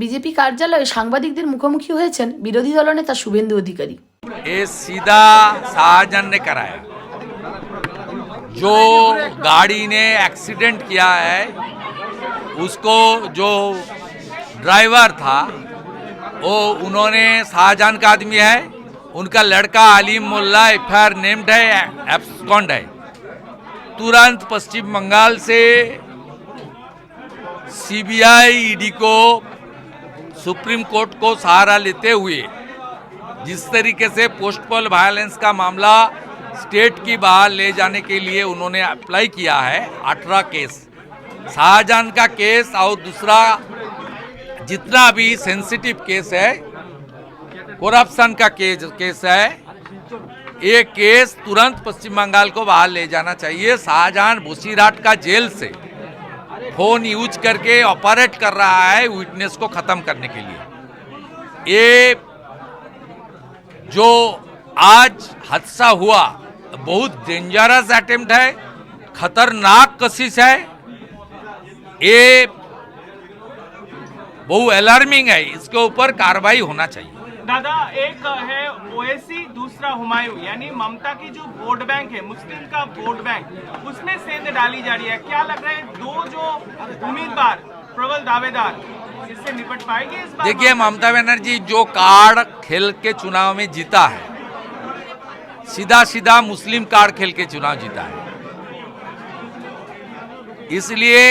BJP কার্যালয়ে সাংবাদিকদের মুখোমুখি হয়েছেন বিরোধী দলনেতা শুভেন্দু অধিকারী। ये सीधा शाहजहां ने कराया। जो गाड़ी ने एक्सीडेंट किया है उसको जो ड्राइवर था वो उन्होंने शाहजहां का आदमी है, उनका लड़का अलीम मोल्ला एफआईआर नेम्ड है, एब्सकॉन्ड है। तुरंत पश्चिम बंगाल से सीबीआई ईडी को सुप्रीम कोर्ट को सहारा लेते हुए जिस तरीके से पोस्टपोल वायलेंस का मामला स्टेट की बाहर ले जाने के लिए उन्होंने अप्लाई किया है, 18 केस, शाहजहां का केस और दूसरा जितना भी सेंसिटिव केस है, करप्शन का केस है, ये केस तुरंत पश्चिम बंगाल को बाहर ले जाना चाहिए। शाहजहां बोसीराट का जेल से फोन यूज करके ऑपरेट कर रहा है विटनेस को खत्म करने के लिए। ये जो आज हादसा हुआ बहुत डेंजरस अटेम्प्ट है, खतरनाक कशिश है, ये बहुत अलार्मिंग है, इसके ऊपर कार्रवाई होना चाहिए। दादा, एक है ओएसी, दूसरा हुमायूं, यानी ममता की जो वोट बैंक है, मुस्लिम का वोट बैंक, उसमें सेंध डाली जा रही है। क्या लग रहा है दो जो उम्मीदवार प्रबल दावेदार इससे निपट पाएंगे इस बार? देखिए, ममता बनर्जी जो कार्ड खेल के चुनाव में जीता है, सीधा सीधा मुस्लिम कार्ड खेल के चुनाव जीता है, इसलिए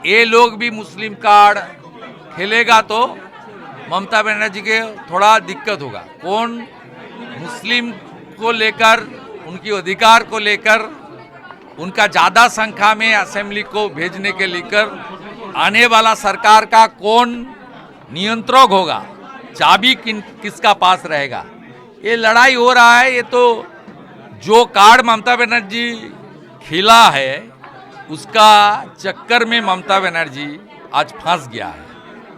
ये लोग भी मुस्लिम कार्ड खेलेगा तो ममता बनर्जी के थोड़ा दिक्कत होगा। कौन मुस्लिम को लेकर, उनकी अधिकार को लेकर, उनका ज़्यादा संख्या में असेंबली को भेजने के लेकर आने वाला सरकार का कौन नियंत्रक होगा, चाबी किसका पास रहेगा, ये लड़ाई हो रहा है। ये तो जो कार्ड ममता बनर्जी खेला है उसका चक्कर में ममता बनर्जी आज फंस गया है।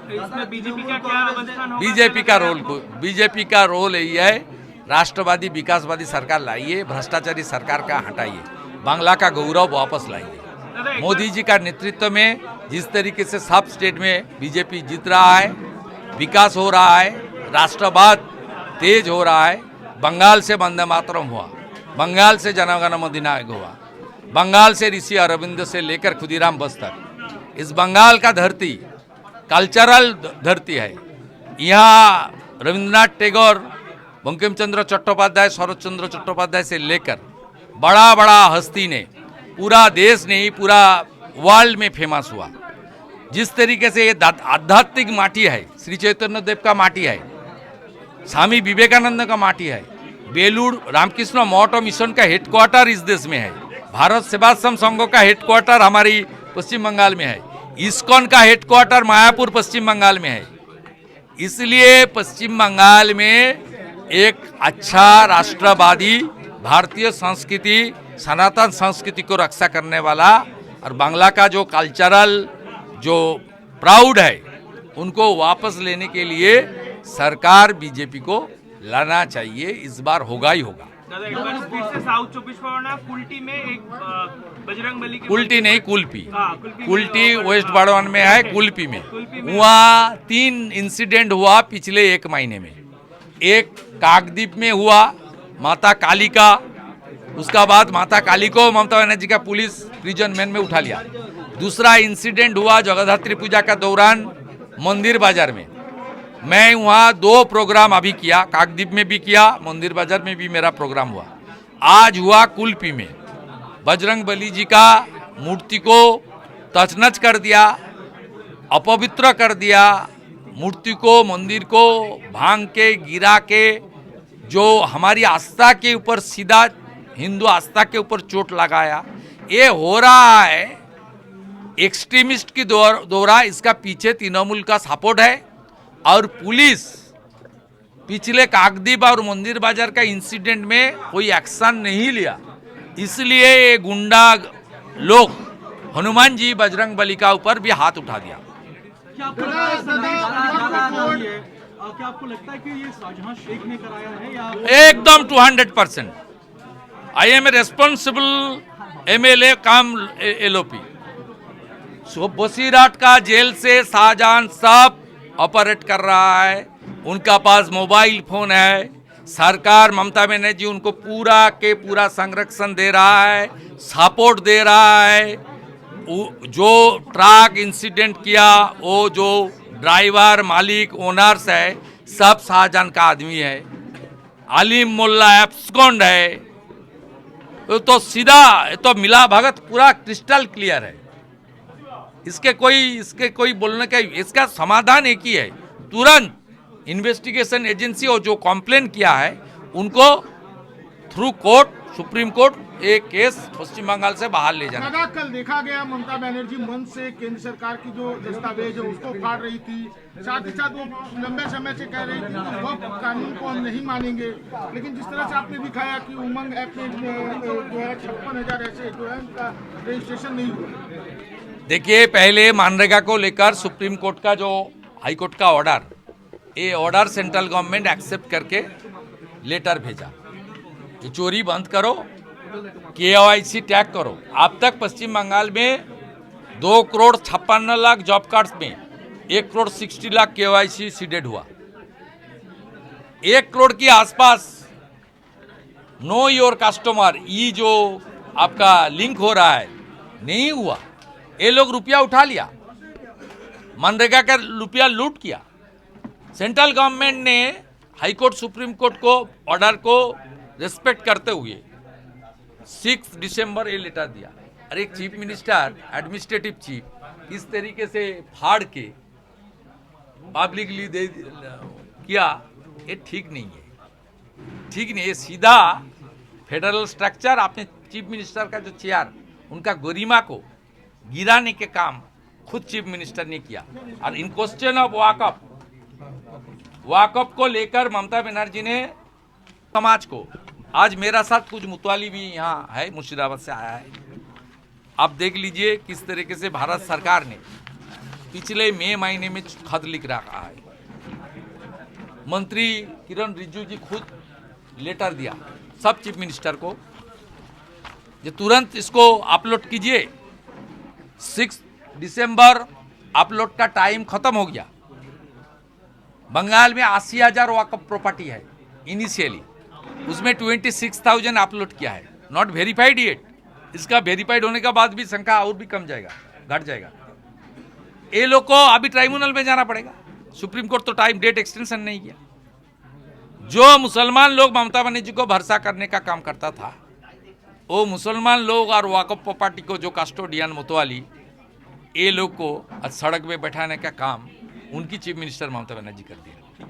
इसमें बीजेपी का क्या अवस्थान होगा? बीजेपी का रोल यही है, राष्ट्रवादी विकासवादी सरकार लाइए, भ्रष्टाचारी सरकार का हटाइए, बांग्ला का गौरव वापस लाइए। मोदी जी का नेतृत्व में जिस तरीके से सब स्टेट में बीजेपी जीत रहा है, विकास हो रहा है, राष्ट्रवाद तेज हो रहा है। बंगाल से वंदे मातरम हुआ, बंगाल से जनगण मन अधिनायक हुआ, बंगाल से ऋषि अरविंद से लेकर खुदीराम बोस तक, इस बंगाल का धरती कल्चरल धरती है। यहाँ रविंद्रनाथ टैगोर, बंकिम चंद्र चट्टोपाध्याय, शरद चंद्र चट्टोपाध्याय से लेकर बड़ा बड़ा हस्ती ने पूरा देश नहीं पूरा वर्ल्ड में फेमस हुआ। जिस तरीके से ये आध्यात्मिक माटी है, श्री चैतन्य देव का माटी है, स्वामी विवेकानंद का माटी है, बेलूर रामकृष्ण मठ और मिशन का हेडक्वार्टर इस देश में है, भारत सेवाश्रम संघ का हेडक्वार्टर हमारी पश्चिम बंगाल में है, इस्कॉन का हेडक्वार्टर मायापुर पश्चिम बंगाल में है। इसलिए पश्चिम बंगाल में एक अच्छा राष्ट्रवादी भारतीय संस्कृति, सनातन संस्कृति को रक्षा करने वाला और बांग्ला का जो कल्चरल जो प्राउड है उनको वापस लेने के लिए सरकार बीजेपी को लाना चाहिए। इस बार होगा ही होगा। दादा, एक बार फिर से साउथ 24 परगना कुल्टी में एक बजरंगबली की कुल्टी नहीं कुल्पी, कुल्पी कुल्टी वेस्ट बर्धमान में है, कुल्पी में वहाँ 3 इंसिडेंट हुआ पिछले 1 महीने में। एक काकद्वीप में हुआ माता काली का, उसका बाद माता काली को ममता बनर्जी का पुलिस प्रिजन मैन में उठा लिया। दूसरा इंसिडेंट हुआ जगद्धात्री पूजा का दौरान मंदिर बाजार में। मैं वहाँ 2 प्रोग्राम अभी किया, काकद्वीप में भी किया, मंदिर बाजार में भी मेरा प्रोग्राम हुआ। आज हुआ कुल्पी में, बजरंगबली जी का मूर्ति को तचनच कर दिया, अपवित्र कर दिया, मूर्ति को मंदिर को भांग के गिरा के जो हमारी आस्था के ऊपर सीधा हिंदू आस्था के ऊपर चोट लगाया। ये हो रहा है एक्सट्रीमिस्ट की दौरा, इसका पीछे तृणमूल का सपोर्ट है और पुलिस पिछले काकद्वीप और मंदिर बाजार का इंसिडेंट में कोई एक्शन नहीं लिया, इसलिए ये गुंडा लोग हनुमान जी बजरंगबली का ऊपर भी हाथ उठा दिया। क्या आपको लगता है कि ये शाहजहां शेख ने कराया है या एकदम 200%। I am a responsible MLA cum LOP। Basirhat का जेल से शाहजहां सब ऑपरेट कर रहा है, उनका पास मोबाइल फोन है। सरकार ममता बनर्जी उनको पूरा के पूरा संरक्षण दे रहा है, सपोर्ट दे रहा है। जो ट्रक इंसिडेंट किया वो जो ड्राइवर मालिक ओनर्स है सब शाहजहां का आदमी है। आलिम मोल्ला एब्सकॉन्ड है। तो सीधा तो मिला भगत पूरा क्रिस्टल क्लियर है। इसके कोई बोलने का, इसका समाधान एक ही है, तुरंत इन्वेस्टिगेशन एजेंसी और जो कंप्लेन किया है उनको थ्रू कोर्ट, सुप्रीम कोर्ट एक केस पश्चिम बंगाल से बाहर ले जाना। दादा, कल देखा गया ममता बनर्जी मन से केंद्र सरकार की जो दस्तावेज है उसको फाड़ रही थी, साथ ही साथ वो लंबे समय से कह रही थी कि वह कानून को हम नहीं मानेंगे। लेकिन जिस तरह से आपने दिखाया कि उमंग ऐप में जो है 56,000 ऐसे जो है उनका रजिस्ट्रेशन नहीं हुआ। देखिए, पहले मनरेगा को लेकर सुप्रीम कोर्ट का जो हाई कोर्ट का ऑर्डर, ये ऑर्डर सेंट्रल गवर्नमेंट एक्सेप्ट करके लेटर भेजा कि चोरी बंद करो, KYC टैग करो। अब तक पश्चिम बंगाल में 2,56,00,000 जॉब कार्ड्स में 1,60,00,000 KYC सीडेड हुआ। 1 करोड़ के आसपास नो योर कस्टमर, ये जो आपका लिंक हो रहा है नहीं हुआ। ये लोग रुपया उठा लिया, मनरेगा का रुपया लूट किया। सेंट्रल गवर्नमेंट ने हाई कोर्ट सुप्रीम कोर्ट को ऑर्डर को रिस्पेक्ट करते हुए 6 दिसंबर ये लेटर दिया। अरे चीफ मिनिस्टर, एडमिनिस्ट्रेटिव चीफ इस तरीके से फाड़ के पब्लिकली दे किया, ये ठीक नहीं है, ठीक नहीं। ये सीधा फेडरल स्ट्रक्चर, आपने चीफ मिनिस्टर का जो चेयर, उनका गरिमा को गिराने के काम खुद चीफ मिनिस्टर ने किया। और इन क्वेश्चन ऑफ वाकअप को लेकर ममता बनर्जी ने समाज को, आज मेरा साथ कुछ मुतवाली भी यहाँ है, मुर्शिदाबाद से आया है, आप देख लीजिए किस तरीके से भारत सरकार ने पिछले मई महीने में खत लिख रखा है। मंत्री किरण रिजिजू जी खुद लेटर दिया सब चीफ मिनिस्टर को, जो तुरंत इसको अपलोड कीजिए। 6 दिसंबर अपलोड का टाइम खत्म हो गया। बंगाल में 80,000 वाकफ प्रॉपर्टी है इनिशियली, उसमें 26,000 अपलोड किया है, नॉट वेरीफाइड येट। इसका वेरीफाइड होने के बाद भी संख्या और भी कम जाएगा, घट जाएगा। ये लोग को अभी ट्राइब्यूनल में जाना पड़ेगा। सुप्रीम कोर्ट तो टाइम डेट एक्सटेंशन नहीं किया। जो मुसलमान लोग ममता बनर्जी को भरोसा करने का काम करता था, वो मुसलमान लोग और वाकफ प्रॉपर्टी को जो कस्टोडियन मुतवाली, ये लोग को सड़क पे बैठाने का काम उनकी चीफ मिनिस्टर ममता बनर्जी कर दिया।